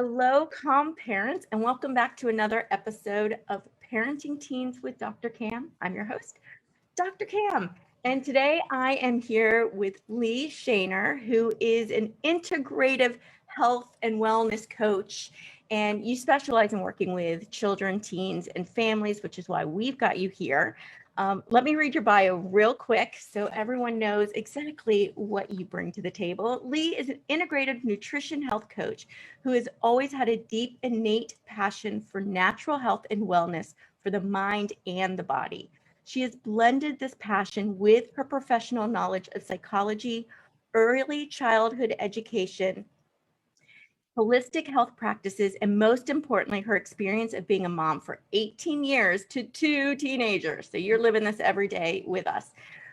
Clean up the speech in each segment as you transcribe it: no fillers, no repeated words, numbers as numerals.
Hello, calm parents, and welcome back to another episode of Parenting Teens with Dr. Cam. I'm your host, Dr. Cam, and today I am here with Leigh Schoener, who is an integrative health and wellness coach, and you specialize in working with children, teens, and families, which is why we've got you here. Let me read your bio real quick so everyone knows exactly what you bring to the table. Leigh is an integrative nutrition health coach who has always had a deep, innate passion for natural health and wellness for the mind and the body. She has blended this passion with her professional knowledge of psychology, early childhood education, holistic health practices, and most importantly, her experience of being a mom for 18 years to 2 teenagers. So you're living this every day with us.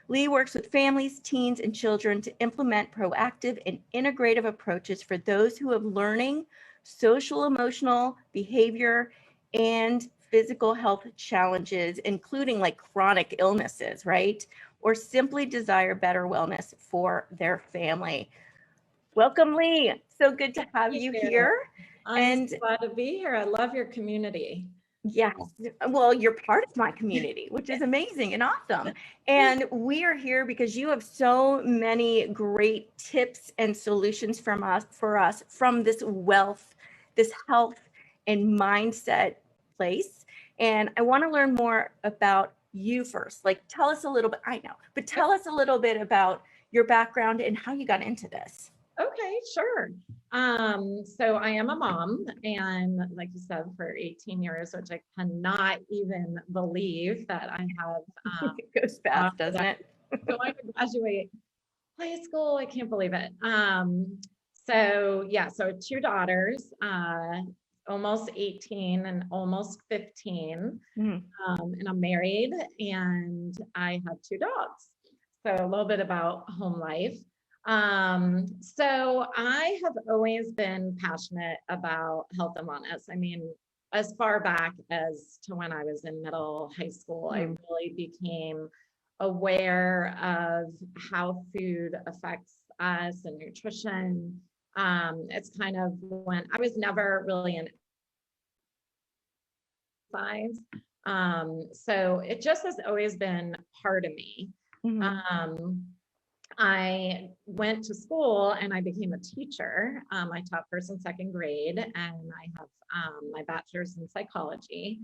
Leigh works with families, teens, and children to implement proactive and integrative approaches for those who have learning, social, emotional, behavior, and physical health challenges, including like chronic illnesses, right? Or simply desire better wellness for their family. Welcome, Leigh. So good to have you here. I'm so glad to be here. I love your community. Yes. Well, you're part of my community, which is amazing and awesome. And we are here because you have so many great tips and solutions for us from this wealth, this health and mindset place. And I want to learn more about you first. Like, tell us a little bit, I know, but tell us a little bit about your background and how you got into this. Okay, sure. So I am a mom, and like you said, for 18 years, which I cannot even believe that I have. It goes fast, doesn't it? Going to graduate high school, I can't believe it. So 2 daughters, almost 18 and almost 15. And I'm married, and I have 2 dogs. So a little bit about home life. So I have always been passionate about health and wellness. I mean, as far back as to when I was in high school, I really became aware of how food affects us and nutrition. It's kind of when I was never really an exercise. So it just has always been part of me. I went to school and I became a teacher. I taught first and second grade, and I have my bachelor's in psychology.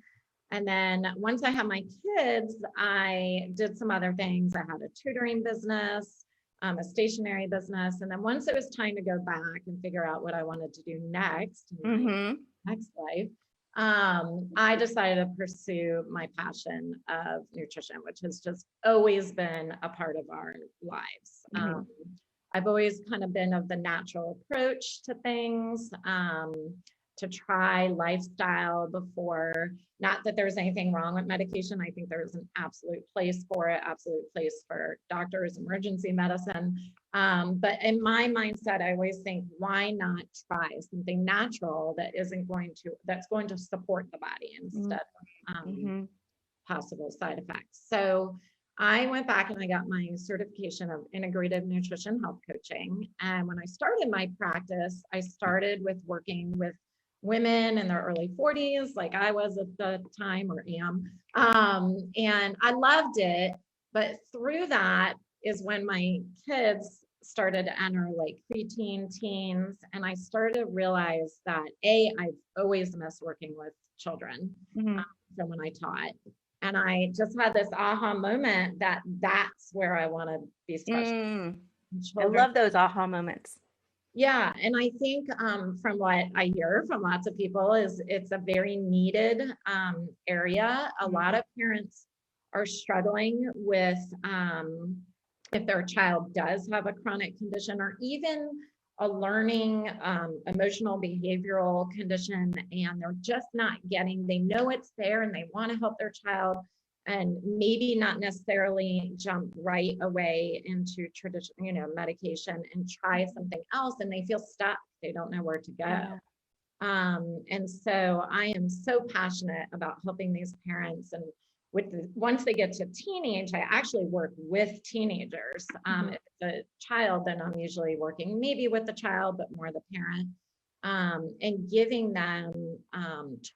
And then once I had my kids, I did some other things. I had a tutoring business, a stationery business. And then once it was time to go back and figure out what I wanted to do next, in my next life, I decided to pursue my passion of nutrition, which has just always been a part of our lives. I've always kind of been of the natural approach to things, to try lifestyle before. Not that there's anything wrong with medication. I think there's an absolute place for it, absolute place for doctors, emergency medicine. But in my mindset, I always think, why not try something natural that's going to support the body instead of possible side effects. So I went back and I got my certification of Integrative Nutrition Health Coaching. And when I started my practice, I started with working with women in their early 40s, like I was at the time or am. And I loved it. But through that is when my kids started to enter like preteen, teens. And I started to realize that I've always missed working with children from when I taught. And I just had this aha moment that that's where I want to be special. I love those aha moments. Yeah. And I think from what I hear from lots of people is it's a very needed area. A lot of parents are struggling with if their child does have a chronic condition or even a learning emotional behavioral condition, and they're just not they know it's there and they want to help their child, and maybe not necessarily jump right away into traditional, medication and try something else, and they feel stuck. They don't know where to go. Yeah. And so I am so passionate about helping these parents. And once they get to teenage, I actually work with teenagers. If it's a child, then I'm usually working maybe with the child, but more the parent. and giving them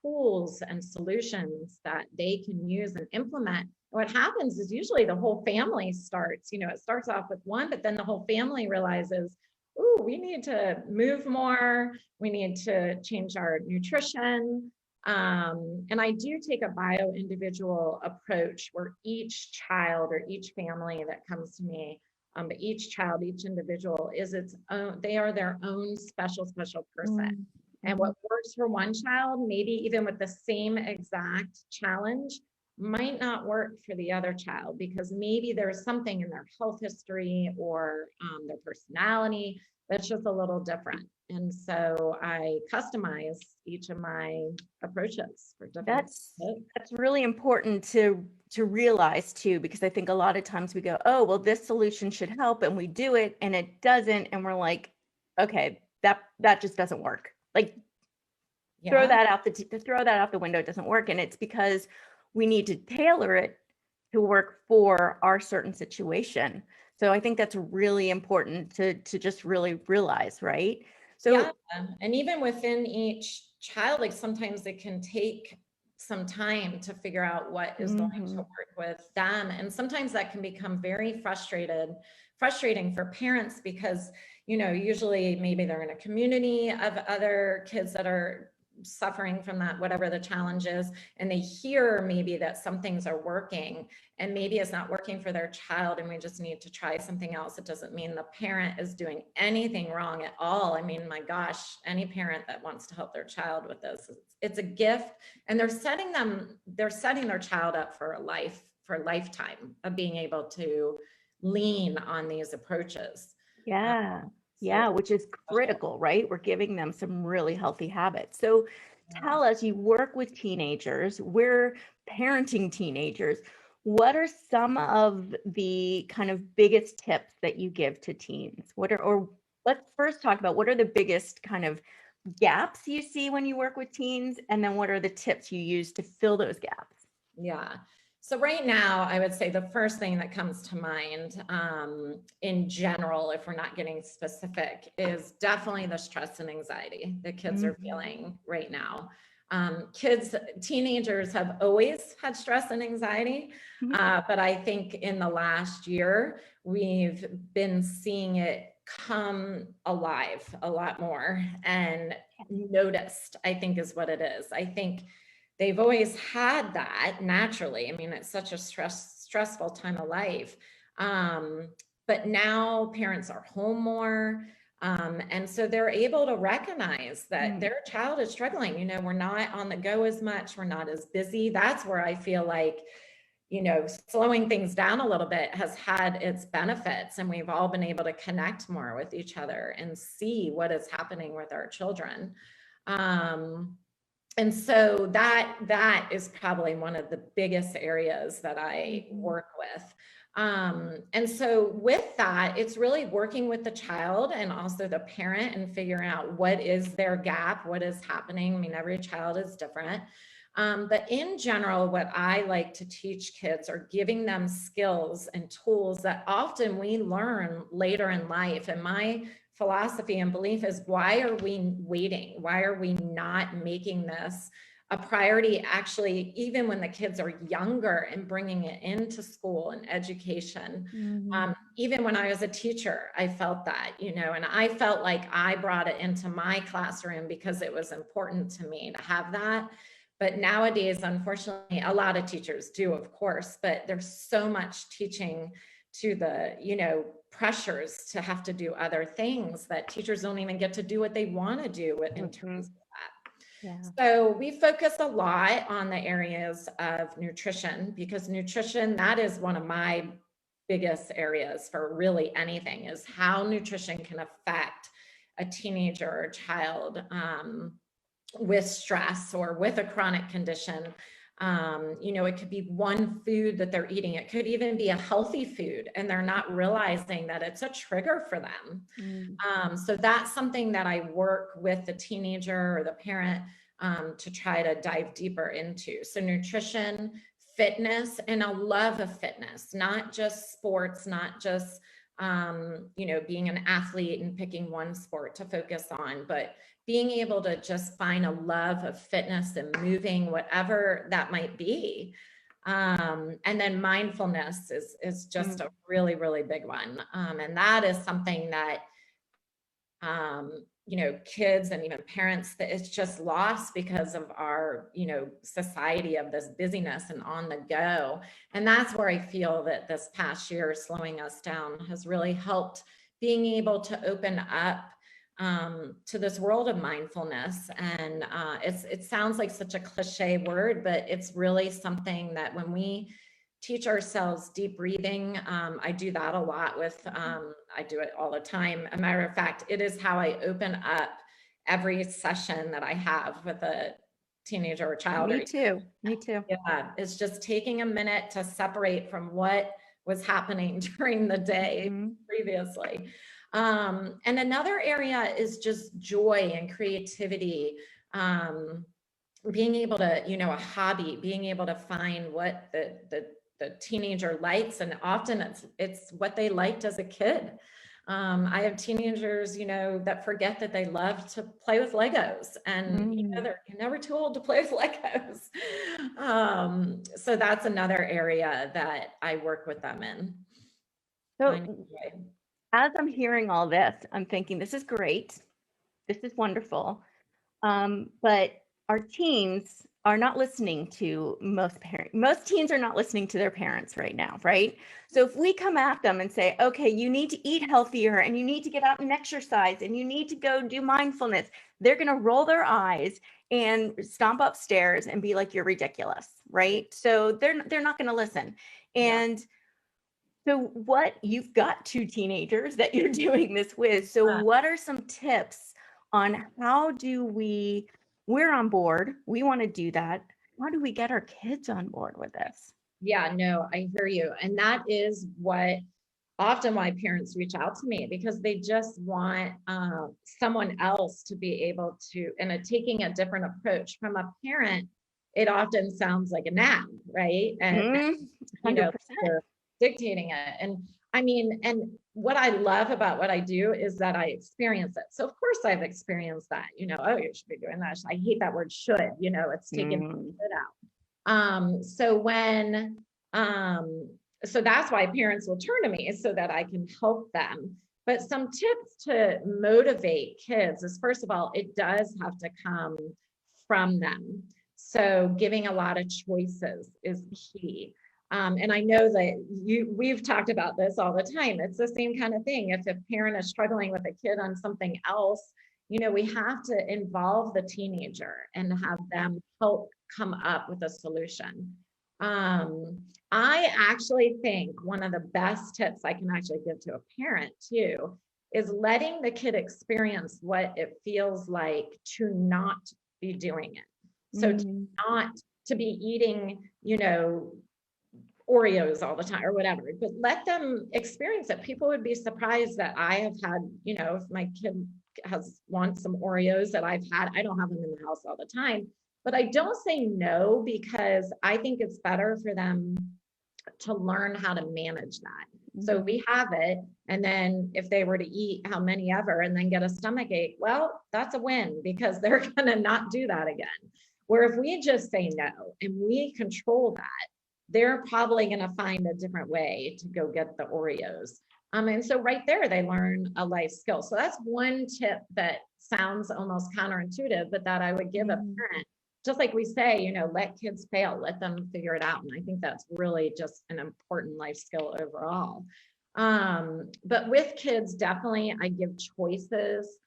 tools and solutions that they can use and implement. What happens is usually the whole family starts, it starts off with one, but then the whole family realizes, ooh, we need to move more. We need to change our nutrition. And I do take a bio-individual approach where each child or each family that comes to me, but each child, each individual is its own, they are their own special person. Mm-hmm. And what works for one child, maybe even with the same exact challenge, might not work for the other child, because maybe there's something in their health history or their personality that's just a little different. And so I customize each of my approaches for different. That's really important to realize too, because I think a lot of times we go, oh, well, this solution should help, and we do it and it doesn't, and we're like, okay, that just doesn't work. Like, throw that out the window. It doesn't work. And it's because we need to tailor it to work for our certain situation. So I think that's really important to just really realize, right? So yeah, and even within each child, like sometimes it can take some time to figure out what is going to work with them. And sometimes that can become very frustrating for parents, because, usually maybe they're in a community of other kids that are suffering from that, whatever the challenge is, and they hear maybe that some things are working and maybe it's not working for their child, and we just need to try something else. It doesn't mean the parent is doing anything wrong at all. I mean, my gosh, any parent that wants to help their child with this, it's a gift, and they're setting their child up for a lifetime of being able to lean on these approaches. Yeah, which is critical, right? We're giving them some really healthy habits. So tell us, you work with teenagers, we're parenting teenagers. What are some of the kind of biggest tips that you give to teens? Let's first talk about what are the biggest kind of gaps you see when you work with teens, and then what are the tips you use to fill those gaps? Yeah. So right now, I would say the first thing that comes to mind in general, if we're not getting specific, is definitely the stress and anxiety that kids are feeling right now. Teenagers have always had stress and anxiety, but I think in the last year, we've been seeing it come alive a lot more and noticed, I think is what it is. I think they've always had that naturally. I mean, it's such a stressful time of life. But now parents are home more. And so they're able to recognize that their child is struggling. We're not on the go as much. We're not as busy. That's where I feel like, slowing things down a little bit has had its benefits. And we've all been able to connect more with each other and see what is happening with our children. And so that is probably one of the biggest areas that I work with. And so with that, it's really working with the child and also the parent and figuring out what is their gap, what is happening. I mean, every child is different. But in general, what I like to teach kids are giving them skills and tools that often we learn later in life. And my philosophy and belief is, why are we waiting? Why are we not making this a priority, actually, even when the kids are younger, and bringing it into school and education? Even when I was a teacher, I felt that, and I felt like I brought it into my classroom because it was important to me to have that. But nowadays, unfortunately, a lot of teachers do, of course, but there's so much teaching to the, pressures to have to do other things that teachers don't even get to do what they want to do in terms of that. So we focus a lot on the areas of nutrition, because nutrition, that is one of my biggest areas for really anything, is how nutrition can affect a teenager or a child with stress or with a chronic condition. It could be one food that they're eating. It could even be a healthy food, and they're not realizing that it's a trigger for them. So that's something that I work with the teenager or the parent to try to dive deeper into. So nutrition, fitness, and a love of fitness, not just sports, not just being an athlete and picking one sport to focus on, but being able to just find a love of fitness and moving, whatever that might be. And then mindfulness is just a really, really big one. And that is something that, kids and even parents, that it's just lost because of our, society of this busyness and on the go. And that's where I feel that this past year slowing us down has really helped, being able to open up to this world of mindfulness. And it sounds like such a cliche word, but it's really something that when we teach ourselves deep breathing, I do that a lot with, I do it all the time. A matter of fact, it is how I open up every session that I have with a teenager or child. Me too. Yeah, it's just taking a minute to separate from what was happening during the day previously. And another area is just joy and creativity. Being able to, a hobby, being able to find what the teenager likes, and often it's what they liked as a kid. I have teenagers, that forget that they love to play with Legos, and you're never too old to play with Legos. So that's another area that I work with them in. So as I'm hearing all this, I'm thinking, this is great. This is wonderful. But our teens are not listening to most teens are not listening to their parents right now, right? So if we come at them and say, okay, you need to eat healthier and you need to get out and exercise and you need to go do mindfulness, they're going to roll their eyes and stomp upstairs and be like, you're ridiculous, right? So they're not going to listen. And so you've got 2 teenagers that you're doing this with. So what are some tips on how do we're on board, we want to do that. How do we get our kids on board with this? Yeah, no, I hear you. And that is why parents reach out to me, because they just want someone else to be able to, and taking a different approach from a parent. It often sounds like a nap, right? And 100%. They're dictating it. And I mean, and what I love about what I do is that I experience it. So of course I've experienced that, oh, you should be doing that. I hate that word should, it's taking it out. So that's why parents will turn to me, so that I can help them. But some tips to motivate kids is, first of all, it does have to come from them. So giving a lot of choices is key. And I know that we've talked about this all the time. It's the same kind of thing. If a parent is struggling with a kid on something else, we have to involve the teenager and have them help come up with a solution. I actually think one of the best tips I can actually give to a parent too is letting the kid experience what it feels like to not be doing it. So to be eating, Oreos all the time or whatever, but let them experience it. People would be surprised that I have had, if my kid wants some Oreos that I've had, I don't have them in the house all the time, but I don't say no, because I think it's better for them to learn how to manage that. So we have it. And then if they were to eat how many ever and then get a stomach ache, well, that's a win, because they're going to not do that again. Where if we just say no and we control that, they're probably going to find a different way to go get the Oreos. And so right there, they learn a life skill. So that's one tip that sounds almost counterintuitive, but that I would give a parent. Just like we say, let kids fail, let them figure it out. And I think that's really just an important life skill overall. But with kids, definitely, I give choices.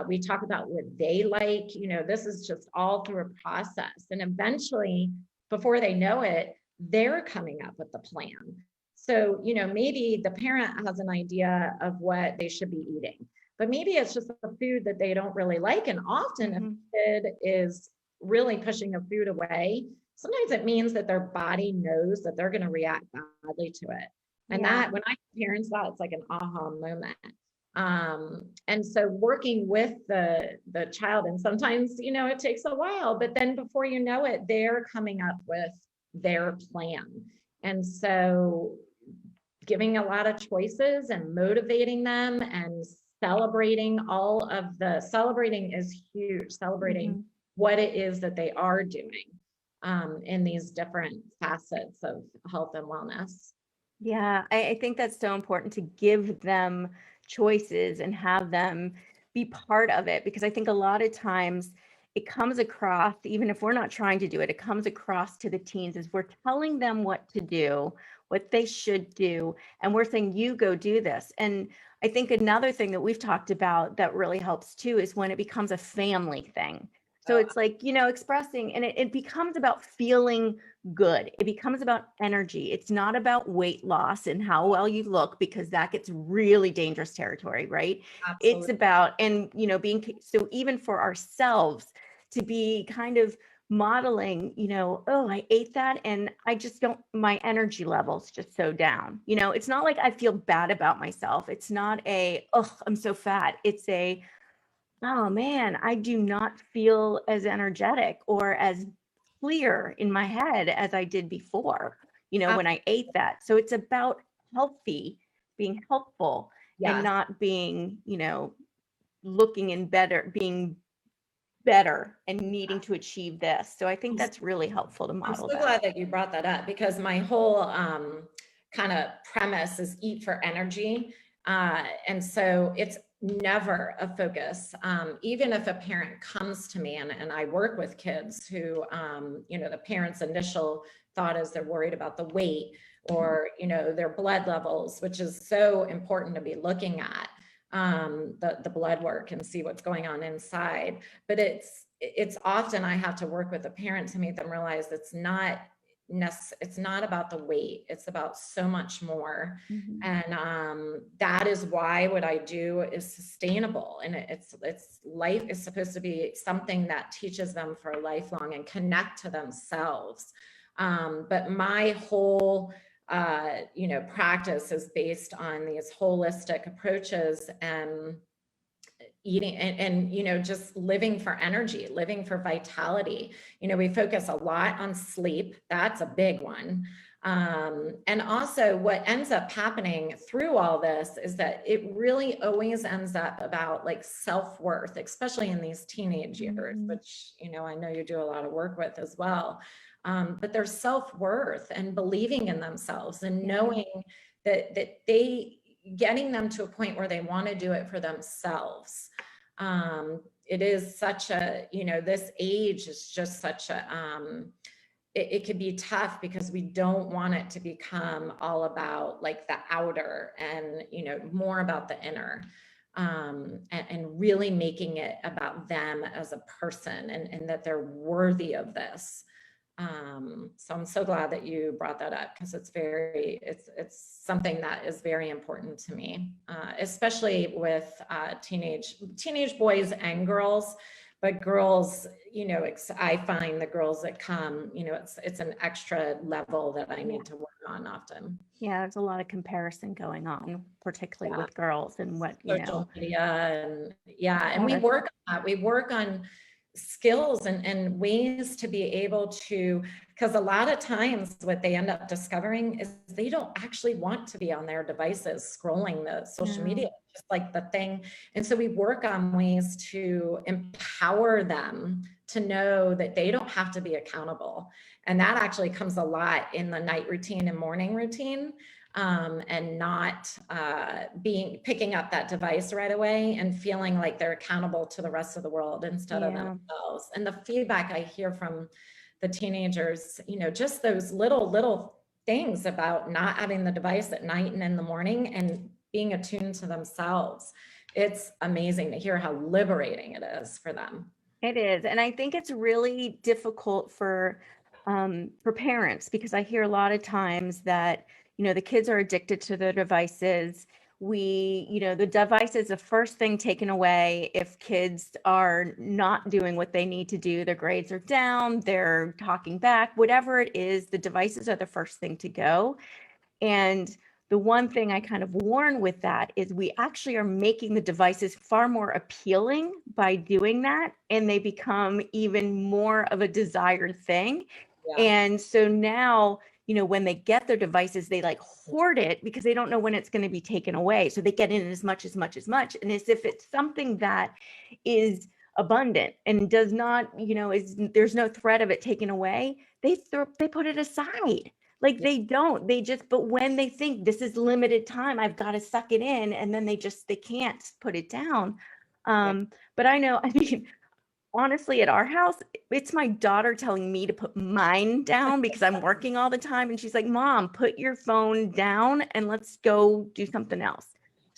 We talk about what they like. This is just all through a process. And eventually, before they know it, they're coming up with the plan. So, maybe the parent has an idea of what they should be eating, but maybe it's just a food that they don't really like. And often if a kid is really pushing a food away, sometimes it means that their body knows that they're going to react badly to it. And that, when I parents that, it's like an aha moment. And so working with the child, and sometimes, it takes a while, but then before you know it, they're coming up with their plan. And so giving a lot of choices and motivating them and celebrating celebrating is huge, celebrating what it is that they are doing in these different facets of health and wellness. Yeah, I think that's so important to give them choices and have them be part of it, because I think a lot of times it comes across, even if we're not trying to do it, it comes across to the teens as we're telling them what to do, what they should do, and we're saying, you go do this. And I think another thing that we've talked about that really helps too is when it becomes a family thing. So it's like, expressing, and it becomes about feeling good. It becomes about energy. It's not about weight loss and how well you look, because that gets really dangerous territory, right? Absolutely. It's about, and being, so even for ourselves to be kind of modeling, oh, I ate that and I just don't, my energy level's just so down. It's not like I feel bad about myself. It's not oh, I'm so fat. It's oh man, I do not feel as energetic or as clear in my head as I did before, when I ate that. So it's about being helpful, and not being, looking and being better and needing to achieve this. So I think that's really helpful to model. I'm so glad that you brought that up, because my whole kind of premise is eat for energy. And so it's never a focus. Even if a parent comes to me, and I work with kids who, the parent's initial thought is they're worried about the weight or, their blood levels, which is so important to be looking at the blood work and see what's going on inside. But it's often I have to work with a parent to make them realize it's not about the weight. It's about so much more. And that is why what I do is sustainable. And it's life is supposed to be something that teaches them for lifelong and connect to themselves. But my whole practice is based on these holistic approaches and eating and just living for energy, living for vitality. We focus a lot on sleep. That's a big one. And also what ends up happening through all this is that it really always ends up about like self-worth, especially in these teenage years, which, I know you do a lot of work with as well. But their self-worth and believing in themselves and knowing that they getting them to a point where they want to do it for themselves. It is such a, this age is just such a, it could be tough because we don't want it to become all about like the outer and, more about the inner, and really making it about them as a person and that they're worthy of this. So I'm so glad that you brought that up, because it's something that is very important to me, especially with teenage boys and girls. But girls, I find the girls that come, it's an extra level that I need to work on often. Yeah, there's a lot of comparison going on, particularly with girls and what, social media and we work on that. We work on skills and ways to be able to, because a lot of times what they end up discovering is they don't actually want to be on their devices scrolling the social media, just like the thing. And so we work on ways to empower them to know that they don't have to be accountable. And that actually comes a lot in the night routine and morning routine. And not picking up that device right away and feeling like they're accountable to the rest of the world instead of themselves. And the feedback I hear from the teenagers, just those little things about not having the device at night and in the morning and being attuned to themselves. It's amazing to hear how liberating it is for them. It is. And I think it's really difficult for parents, because I hear a lot of times that the kids are addicted to their devices. The device is the first thing taken away if kids are not doing what they need to do. Their grades are down, they're talking back, whatever it is, the devices are the first thing to go. And the one thing I kind of warn with that is we actually are making the devices far more appealing by doing that, and they become even more of a desired thing. And so now when they get their devices, they like hoard it because they don't know when it's going to be taken away. So they get in as much. And as if it's something that is abundant and does not, there's no threat of it taken away, they put it aside. Like but when they think this is limited time, I've got to suck it in, and then they can't put it down. But I know, honestly, at our house, it's my daughter telling me to put mine down because I'm working all the time. And she's like, Mom, put your phone down and let's go do something else.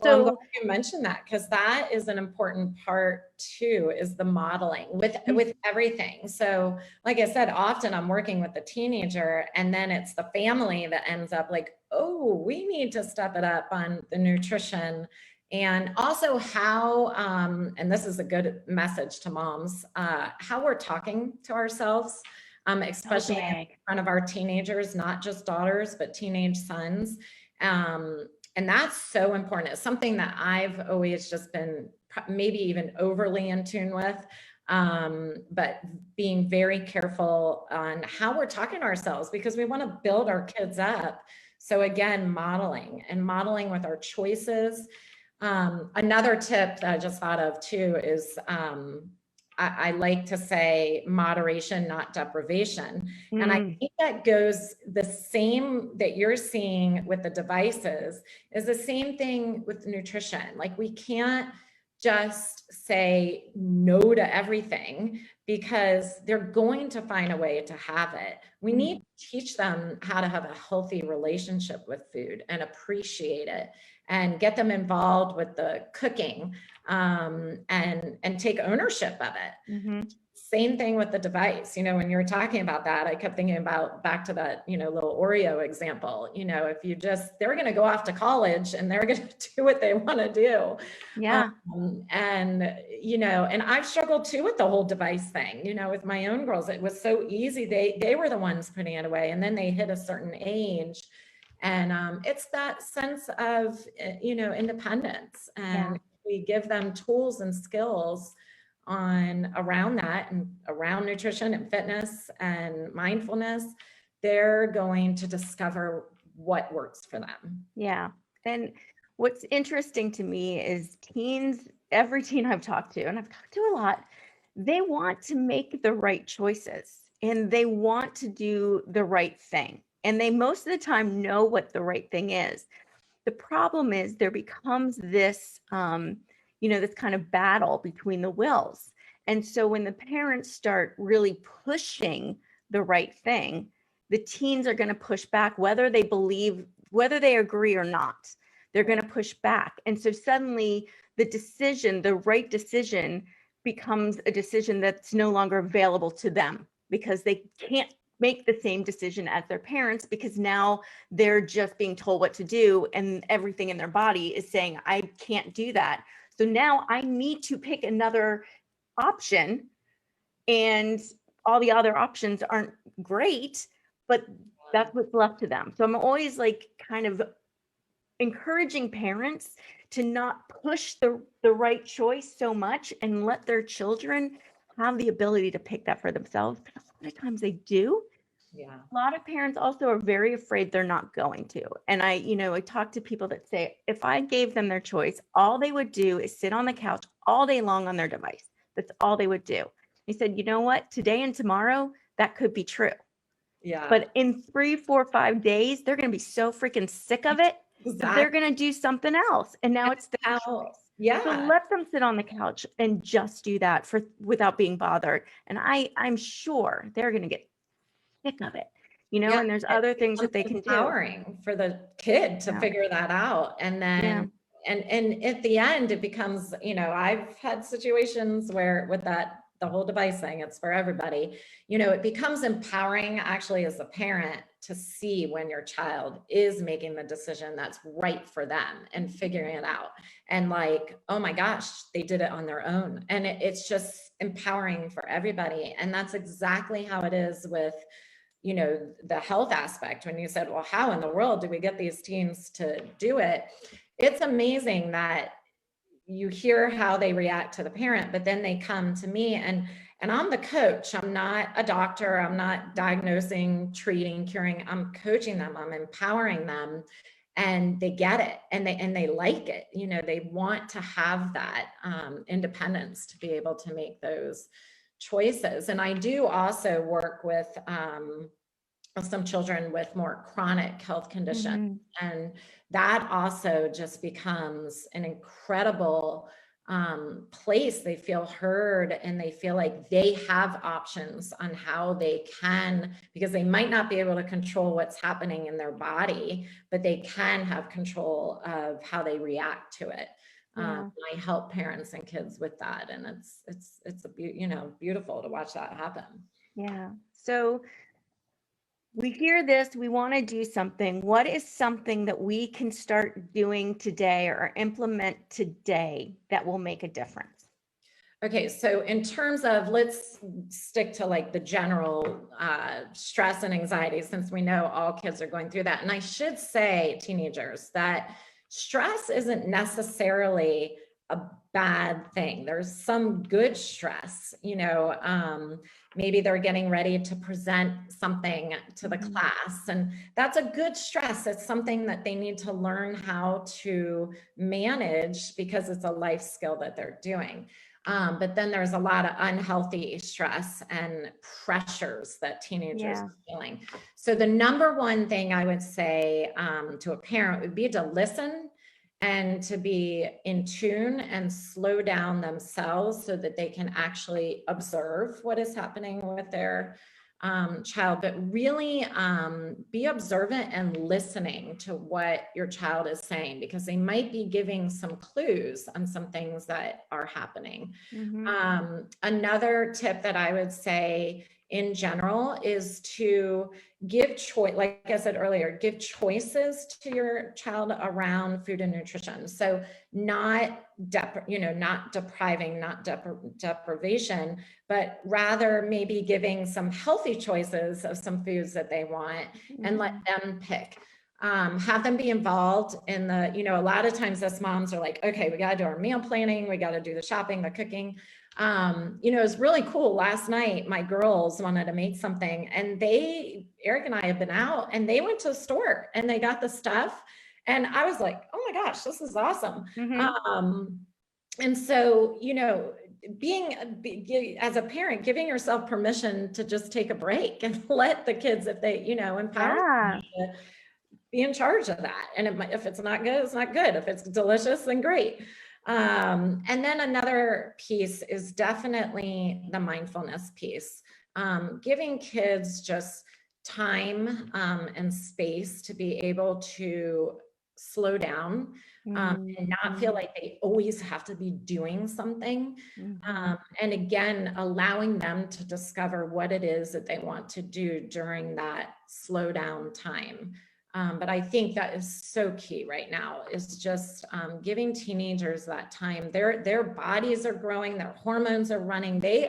Well, I'm glad you mentioned that, because that is an important part too, is the modeling with everything. So like I said, often I'm working with the teenager, and then it's the family that ends up like, oh, we need to step it up on the nutrition. And also how, and this is a good message to moms, how we're talking to ourselves, especially in front of our teenagers, not just daughters, but teenage sons. And that's so important. It's something that I've always just been maybe even overly in tune with, but being very careful on how we're talking to ourselves, because we want to build our kids up. So again, modeling with our choices. Another tip that I just thought of too is, I like to say moderation, not deprivation. And I think that goes the same that you're seeing with the devices is the same thing with nutrition. Like, we can't just say no to everything because they're going to find a way to have it. We need to teach them how to have a healthy relationship with food and appreciate it, and get them involved with the cooking, and take ownership of it. Same thing with the device. When you were talking about that, I kept thinking about back to that, little Oreo example. If they're going to go off to college and they're going to do what they want to do. Yeah. And I've struggled too with the whole device thing, with my own girls. It was so easy. They were the ones putting it away, and then they hit a certain age. And it's that sense of, independence, and we give them tools and skills around that, and around nutrition and fitness and mindfulness, they're going to discover what works for them. Yeah. And what's interesting to me is teens, every teen I've talked to, and I've talked to a lot, they want to make the right choices and they want to do the right thing. And they most of the time know what the right thing is. The problem is there becomes this, this kind of battle between the wills. And so when the parents start really pushing the right thing, the teens are going to push back, whether they agree or not, they're going to push back. And so suddenly the right decision becomes a decision that's no longer available to them, because they can't make the same decision as their parents, because now they're just being told what to do, and everything in their body is saying, I can't do that. So now I need to pick another option, and all the other options aren't great, but that's what's left to them. So I'm always like kind of encouraging parents to not push the right choice so much, and let their children have the ability to pick that for themselves. But a lot of times they do. Yeah. A lot of parents also are very afraid they're not going to. And I talk to people that say, if I gave them their choice, all they would do is sit on the couch all day long on their device. That's all they would do. He said, you know what? Today and tomorrow, that could be true. Yeah. But in 3, 4, 5 days, they're going to be so freaking sick of it that they're going to do something else. And now it's their choice. Yeah. So let them sit on the couch and just do that without being bothered. And I'm sure they're going to get sick of it, and there's other things that they can do. Empowering for the kid to figure that out. And then, and at the end, it becomes, I've had situations where with the whole device thing, it's for everybody, it becomes empowering actually as a parent to see when your child is making the decision that's right for them and figuring it out. And like, oh my gosh, they did it on their own. And it's just empowering for everybody. And that's exactly how it is with, the health aspect. When you said, well, how in the world do we get these teens to do it? It's amazing that you hear how they react to the parent, but then they come to me, and And I'm the coach. I'm not a doctor. I'm not diagnosing, treating, curing. I'm coaching them. I'm empowering them, and they get it, and they like it. You know, they want to have that independence to be able to make those choices. And I do also work with some children with more chronic health conditions. And that also just becomes an incredible place. They feel heard, and they feel like they have options on how they can, because they might not be able to control what's happening in their body, but they can have control of how they react to it. I help parents and kids with that, and it's beautiful to watch that happen. Yeah. So we hear this, we want to do something. What is something that we can start doing today or implement today that will make a difference? Okay, so in terms of, let's stick to like the general stress and anxiety, since we know all kids are going through that. And I should say, teenagers, that stress isn't necessarily a bad thing. There's some good stress, maybe they're getting ready to present something to the class, and that's a good stress. It's something that they need to learn how to manage, because it's a life skill that they're doing. But then there's a lot of unhealthy stress and pressures that teenagers are feeling. So the number one thing I would say to a parent would be to listen and to be in tune and slow down themselves so that they can actually observe what is happening with their child, but really be observant and listening to what your child is saying, because they might be giving some clues on some things that are happening. Another tip that I would say in general is to give choice, like I said earlier, give choices to your child around food and nutrition. So not depriving, not deprivation, but rather maybe giving some healthy choices of some foods that they want, and let them pick. Have them be involved in the, a lot of times us moms are like, okay, we got to do our meal planning. We got to do the shopping, the cooking. It was really cool. Last night, my girls wanted to make something, and Eric and I have been out, and they went to the store and they got the stuff. And I was like, oh my gosh, this is awesome. And so, as a parent, giving yourself permission to just take a break and let the kids, if they, empower them to be in charge of that. And if it's not good, it's not good. If it's delicious, then great. And then another piece is definitely the mindfulness piece. Giving kids just time and space to be able to slow down and not feel like they always have to be doing something. And again, allowing them to discover what it is that they want to do during that slow down time. But I think that is so key right now, is just giving teenagers that time. Their bodies are growing, their hormones are running. They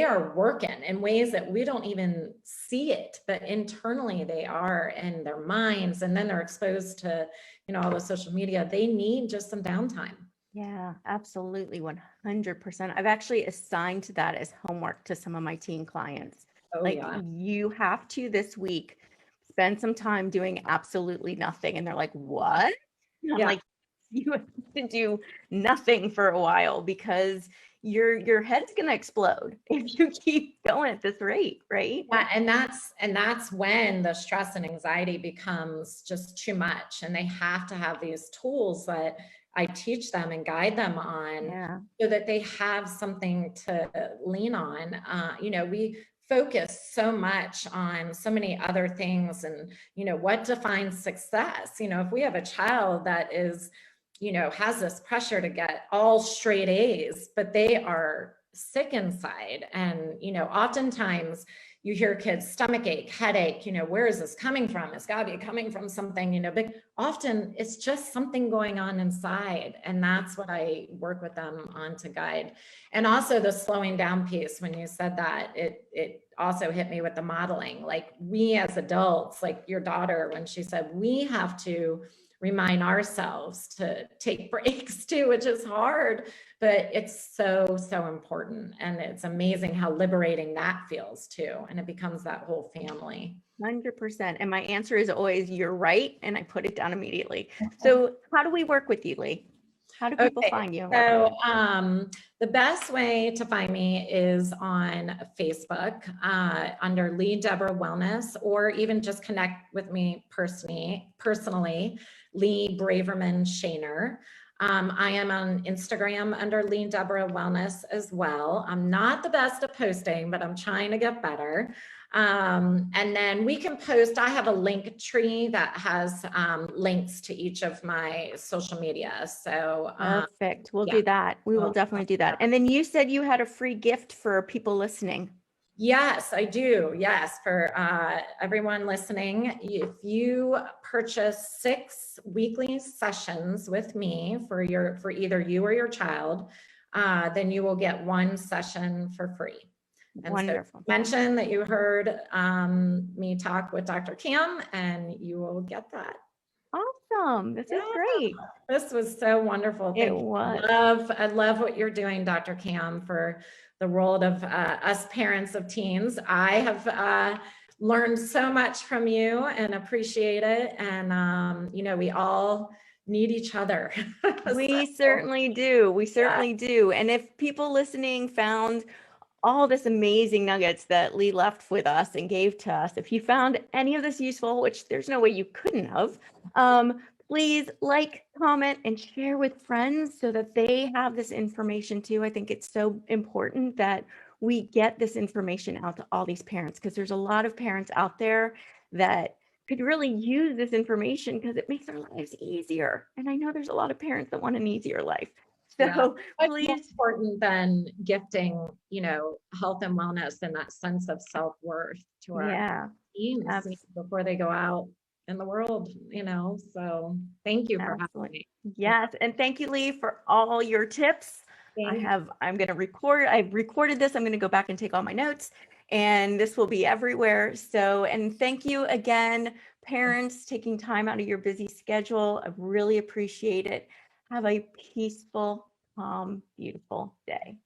are working in ways that we don't even see it, but internally they are, in their minds. And then they're exposed to, all the social media. They need just some downtime. Yeah, absolutely. 100%. I've actually assigned that as homework to some of my teen clients. You have to this week spend some time doing absolutely nothing. And they're like, what? I'm like, you have to do nothing for a while, because your head's going to explode if you keep going at this rate, right? Yeah, and that's when the stress and anxiety becomes just too much, and they have to have these tools that I teach them and guide them on, so that they have something to lean on. We focus so much on so many other things, and what defines success. If we have a child that is, has this pressure to get all straight A's, but they are sick inside, and oftentimes you hear kids stomach ache, headache, where is this coming from? It's got to be coming from something, but often it's just something going on inside. And that's what I work with them on to guide. And also the slowing down piece, when you said that, it also hit me with the modeling. Like we as adults, like your daughter, when she said, we have to remind ourselves to take breaks too, which is hard, but it's so, so important. And it's amazing how liberating that feels too. And it becomes that whole family. 100%. And my answer is always, you're right. And I put it down immediately. So how do we work with you, Leigh? How do people find you? So the best way to find me is on Facebook under Leigh Deborah Wellness, or even just connect with me personally, Leigh Braverman Schoener. I am on Instagram under Leigh Deborah Wellness as well. I'm not the best at posting, but I'm trying to get better. And then we can post, I have a link tree that has links to each of my social media. So perfect. We'll do that. We will definitely do that. And then you said you had a free gift for people listening. Yes, I do. Yes, for everyone listening, if you purchase 6 weekly sessions with me for either you or your child, then you will get 1 session for free. And wonderful. So mention that you heard me talk with Dr. Cam, and you will get that. Awesome. This is great. This was so wonderful. Thank you. I love what you're doing, Dr. Cam, for the role of us parents of teens. I have learned so much from you and appreciate it. And, you know, we all need each other. We certainly do. We certainly do. And if people listening found all this amazing nuggets that Leigh left with us and gave to us, if you found any of this useful, which there's no way you couldn't have, please like, comment, and share with friends so that they have this information too. I think it's so important that we get this information out to all these parents, because there's a lot of parents out there that could really use this information because it makes our lives easier. And I know there's a lot of parents that want an easier life. So please. More important than gifting, you know, health and wellness and that sense of self-worth to our teens before they go out in the world, you know. So thank you for having me. Yes, and thank you, Leigh, for all your tips. I've recorded this. I'm going to go back and take all my notes, and this will be everywhere. So, and thank you again, parents, taking time out of your busy schedule. I really appreciate it. Have a peaceful, calm, beautiful day.